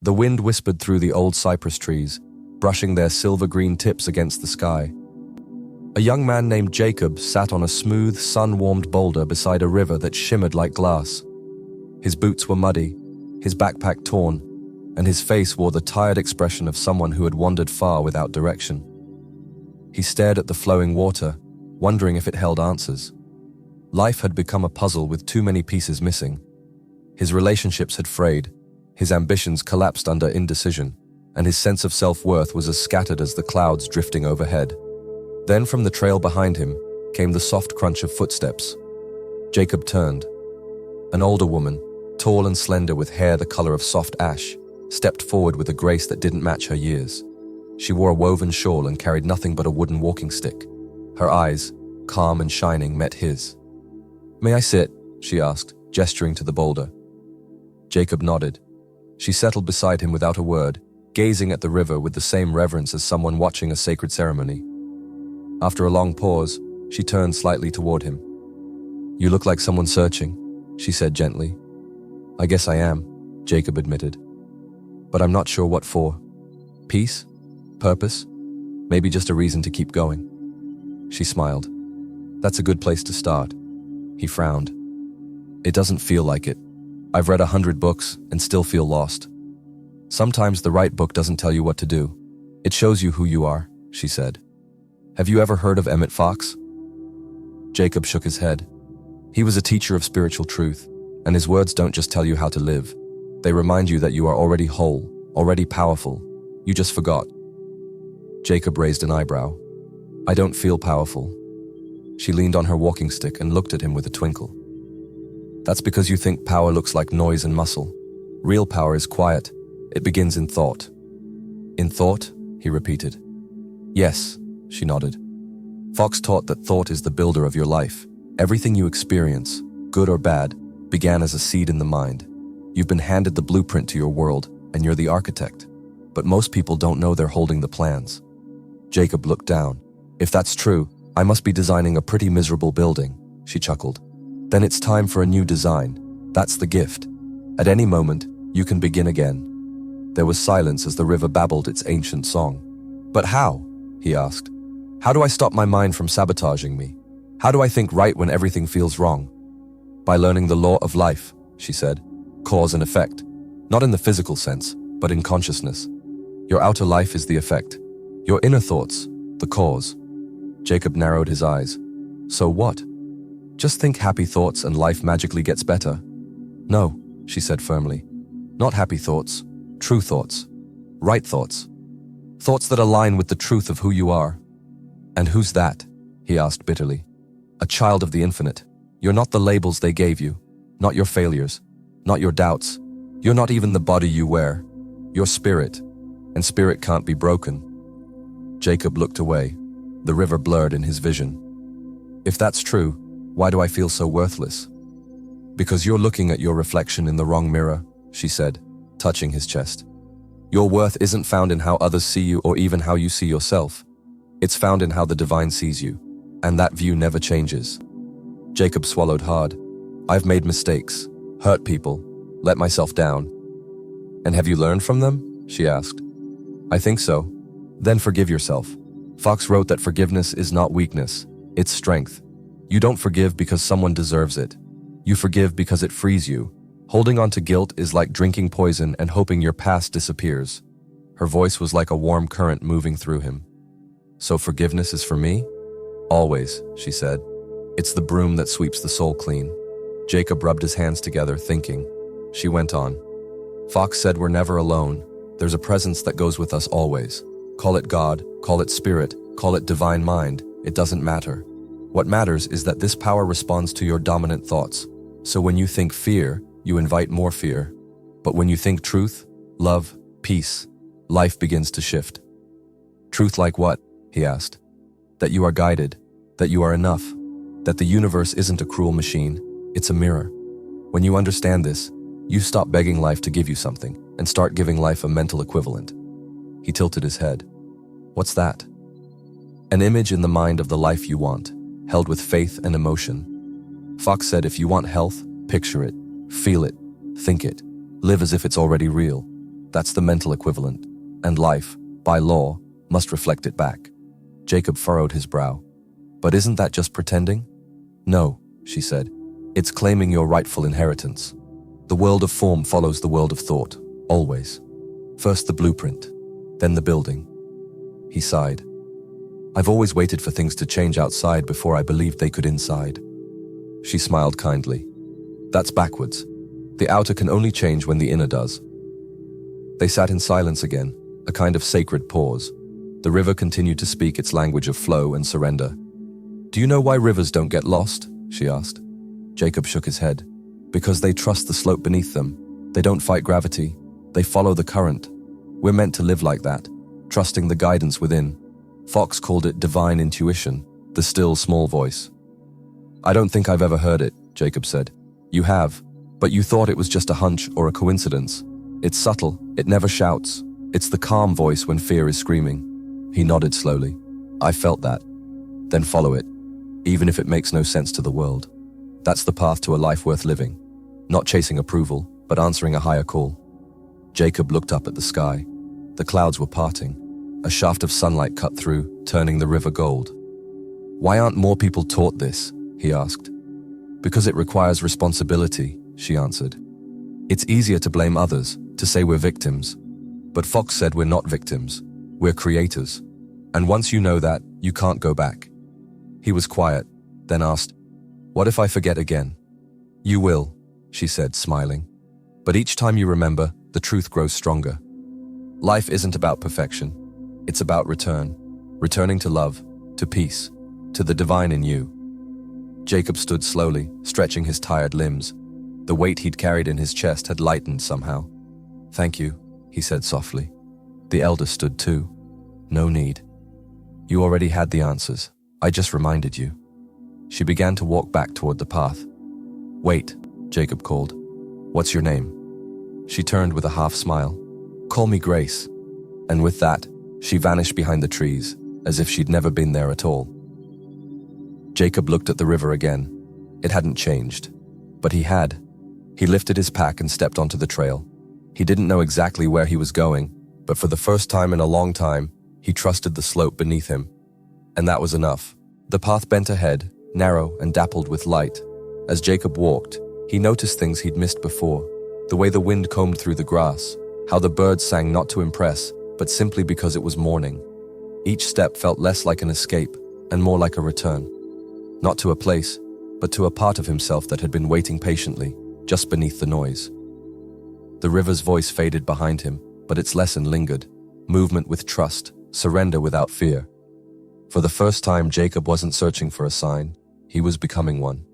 The wind whispered through the old cypress trees, brushing their silver-green tips against the sky. A young man named Jacob sat on a smooth, sun-warmed boulder beside a river that shimmered like glass. His boots were muddy, his backpack torn, and his face wore the tired expression of someone who had wandered far without direction. He stared at the flowing water, wondering if it held answers. Life had become a puzzle with too many pieces missing. His relationships had frayed, his ambitions collapsed under indecision, and his sense of self-worth was as scattered as the clouds drifting overhead. Then from the trail behind him came the soft crunch of footsteps. Jacob turned. An older woman, tall and slender with hair the color of soft ash, stepped forward with a grace that didn't match her years. She wore a woven shawl and carried nothing but a wooden walking stick. Her eyes, calm and shining, met his. "May I sit?" she asked, gesturing to the boulder. Jacob nodded. She settled beside him without a word, gazing at the river with the same reverence as someone watching a sacred ceremony. After a long pause, she turned slightly toward him. "You look like someone searching," she said gently. "I guess I am," Jacob admitted. "But I'm not sure what for. Peace? Purpose? Maybe just a reason to keep going." She smiled. "That's a good place to start." He frowned. "It doesn't feel like it. I've read 100 books and still feel lost." "Sometimes the right book doesn't tell you what to do. It shows you who you are," she said. "Have you ever heard of Emmet Fox?" Jacob shook his head. He was a teacher of spiritual truth, and his words don't just tell you how to live. They remind you that you are already whole, already powerful. You just forgot. Jacob raised an eyebrow. "I don't feel powerful." She leaned on her walking stick and looked at him with a twinkle. "That's because you think power looks like noise and muscle. Real power is quiet. It begins in thought." "In thought?" he repeated. "Yes," she nodded. "Fox taught that thought is the builder of your life. Everything you experience, good or bad, began as a seed in the mind. You've been handed the blueprint to your world, and you're the architect. But most people don't know they're holding the plans." Jacob looked down. "If that's true, I must be designing a pretty miserable building," she chuckled. "Then it's time for a new design. That's the gift. At any moment, you can begin again." There was silence as the river babbled its ancient song. "But how?" he asked. "How do I stop my mind from sabotaging me? How do I think right when everything feels wrong?" "By learning the law of life," she said. "Cause and effect. Not in the physical sense, but in consciousness. Your outer life is the effect. Your inner thoughts, the cause." Jacob narrowed his eyes. "So what? Just think happy thoughts and life magically gets better?" "No," she said firmly. "Not happy thoughts. True thoughts. Right thoughts. Thoughts that align with the truth of who you are." "And who's that?" he asked bitterly. "A child of the infinite. You're not the labels they gave you. Not your failures. Not your doubts. You're not even the body you wear. You're spirit. And spirit can't be broken." Jacob looked away. The river blurred in his vision. "If that's true, why do I feel so worthless?" "Because you're looking at your reflection in the wrong mirror," she said, touching his chest. "Your worth isn't found in how others see you or even how you see yourself. It's found in how the divine sees you, and that view never changes." Jacob swallowed hard. "I've made mistakes, hurt people, let myself down." "And have you learned from them?" she asked. "I think so." "Then forgive yourself." Fox wrote that forgiveness is not weakness, it's strength. You don't forgive because someone deserves it. You forgive because it frees you. Holding on to guilt is like drinking poison and hoping your past disappears. Her voice was like a warm current moving through him. "So forgiveness is for me?" "Always," she said. "It's the broom that sweeps the soul clean." Jacob rubbed his hands together, thinking. She went on. "Fox said we're never alone. There's a presence that goes with us always. Call it God, call it spirit, call it divine mind, it doesn't matter. What matters is that this power responds to your dominant thoughts. So when you think fear, you invite more fear. But when you think truth, love, peace, life begins to shift." "Truth like what?" he asked. "That you are guided, that you are enough, that the universe isn't a cruel machine, it's a mirror. When you understand this, you stop begging life to give you something and start giving life a mental equivalent." He tilted his head. "What's that?" "An image in the mind of the life you want, held with faith and emotion." Fox said if you want health, picture it, feel it, think it, live as if it's already real. That's the mental equivalent. And life, by law, must reflect it back. Jacob furrowed his brow. But isn't that just pretending? No, she said. It's claiming your rightful inheritance. The world of form follows the world of thought, always. First the blueprint, then the building. He sighed. I've always waited for things to change outside before I believed they could inside. She smiled kindly. That's backwards. The outer can only change when the inner does. They sat in silence again, a kind of sacred pause. The river continued to speak its language of flow and surrender. Do you know why rivers don't get lost? She asked. Jacob shook his head. Because they trust the slope beneath them. They don't fight gravity. They follow the current. We're meant to live like that, trusting the guidance within. Fox called it divine intuition, the still small voice. I don't think I've ever heard it, Jacob said. You have, but you thought it was just a hunch or a coincidence. It's subtle, it never shouts. It's the calm voice when fear is screaming. He nodded slowly. I felt that. Then follow it, even if it makes no sense to the world. That's the path to a life worth living. Not chasing approval, but answering a higher call. Jacob looked up at the sky. The clouds were parting. A shaft of sunlight cut through, turning the river gold. Why aren't more people taught this? He asked. Because it requires responsibility, she answered. It's easier to blame others, to say we're victims. But Fox said we're not victims. We're creators. And once you know that, you can't go back. He was quiet, then asked, What if I forget again? You will, she said, smiling. But each time you remember, the truth grows stronger. Life isn't about perfection. It's about returning to love, to peace, to the divine in you. Jacob stood slowly, stretching his tired limbs. The weight he'd carried in his chest had lightened somehow. Thank you, he said softly. The elder stood too. No need. You already had the answers. I just reminded you. She began to walk back toward the path. Wait, Jacob called. What's your name? She turned with a half smile. Call me Grace. And with that, she vanished behind the trees, as if she'd never been there at all. Jacob looked at the river again. It hadn't changed. But he had. He lifted his pack and stepped onto the trail. He didn't know exactly where he was going, but for the first time in a long time, he trusted the slope beneath him. And that was enough. The path bent ahead, narrow and dappled with light. As Jacob walked, he noticed things he'd missed before. The way the wind combed through the grass, how the birds sang not to impress, but simply because it was morning. Each step felt less like an escape and more like a return. Not to a place, but to a part of himself that had been waiting patiently, just beneath the noise. The river's voice faded behind him, but its lesson lingered. Movement with trust, surrender without fear. For the first time, Jacob wasn't searching for a sign. He was becoming one.